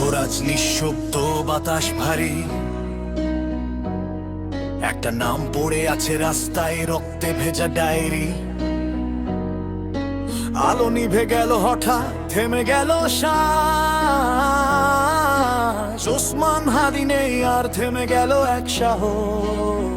মধ্যরাজ নিঃশব্দ বাতাস ভারী, একটা নাম পড়ে আছে রাস্তায় রক্তে ভেজা ডায়েরি। আলো নিভে গেল হঠাৎ, থেমে গেল শ্বাস। ওসমান হাদি নেই আর, থেমে গেল এক সাহস।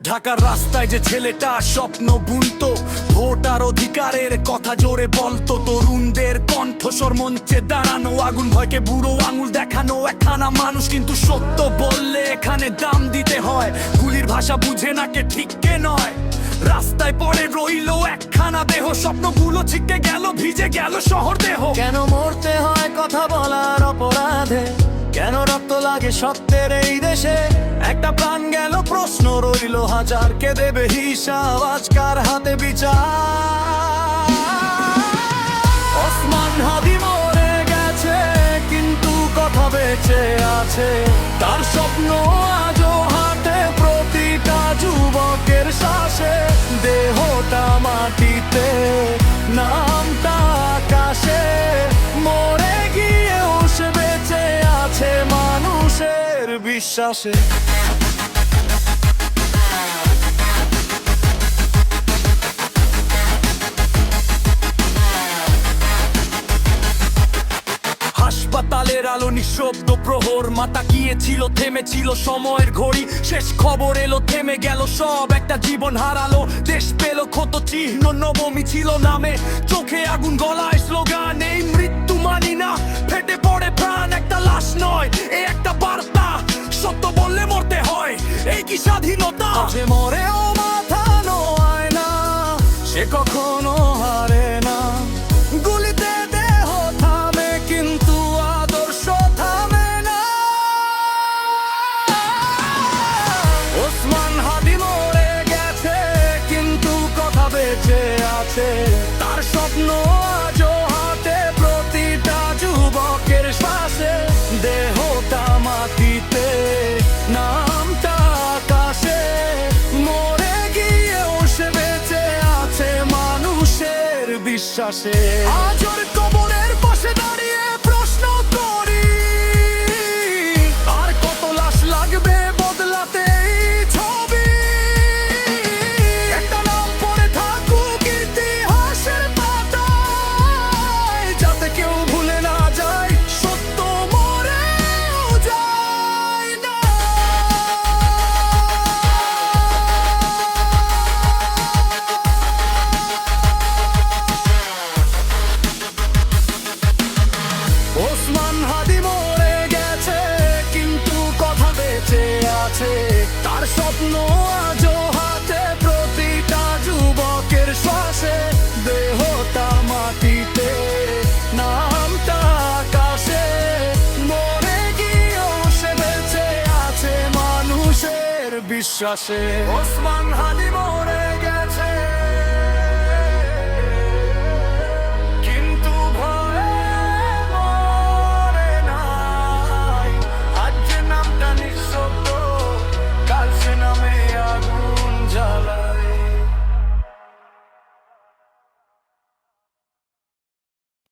ঢাকার রাস্তায় যে ছেলেটা স্বপ্ন বুনতো, ভোটার অধিকারের কথা জোরে বলতো, তরুণদের কণ্ঠস্বর মঞ্চে দাঁড়ানো, আগুন ভয়কে বুড়ো আঙুল দেখানো একখানা মানুষ। কিন্তু সত্য বললে এখানে দাম দিতে হয়, গুলির ভাষা বুঝে না কে ঠিক কে নয়। রাস্তায় পড়ে রইল একখানা দেহ, স্বপ্নগুলো ছিটকে গেল, ভিজে গেল শহর দেহ। কেন মরতে হয় কথা বলার অপরাধে, কেন রক্ত লাগে সত্যের এই দেশে? একটা প্রাণ গেল, প্রশ্ন রইল হাজার, কে দেবে হিসাব আজ কার হাতে বিচার? ওসমান হাদি মরে গেছে কিন্তু কথা বেঁচে আছে, তার স্বপ্ন আজও হাতে প্রতিটা যুবকের শ্বাসে। দেহটা মাটিতে, নামটা আকাশে, মরে গিয়েও সে বেঁচে আছে মানুষের বিশ্বাসে। হাসপাতালের আলো নিঃশব্দ প্রহর, মাথা গিয়েছিল, থেমেছিল সময়ের ঘড়ি। শেষ খবর এলো, থেমে গেল সব, একটা জীবন হারালো দেশ, পেল ক্ষত চিহ্ন, নবমী ছিল নামে, চোখে আগুন, গলায় স্লোগান, এই মৃত্যু মানি না। ফেটে পড়ে প্রাণ, একটা লাশ নয়, এ একটা বার্তা, সত্য বললে মরতে হয়, এই কি স্বাধীনতা? যে মরেও মাথা নোয়ায় না, সে কখনো হারে না। গুলিতে দেহ থামে কিন্তু আদর্শ থামে না। ওসমান হাদি মরে গেছে কিন্তু কথা বেঁচে আছে, তার স্বপ্ন আজও হাতে প্রতিটা যুবকের শ্বাসে। দেহটা মাটিতে, নামটা আকাশে, মরে গিয়েও সে বেঁচে আছে মানুষের বিশ্বাসে। আজ ওর কবরের পাশে দাঁড়িয়ে প্রশ্ন করি, আর কত লাশ লাগবে বদলাতে এই ছবি? একটা নাম পড়ে থাকুক ইতিহাসের পাতায়, যাতে কেউ ভুলে না যায়, সত্য মরেও যায় না। ওসমান হাদি মরে গেছে কিন্তু কথা বেঁচে আছে, তার স্বপ্ন আজও হাতে প্রতিটা যুবকের শ্বাসে। দেহটা মাটিতে, নামটা আকাশে, মরে গিয়েও সে বেঁচে আছে মানুষের বিশ্বাসে। ওসমান হাদি মরে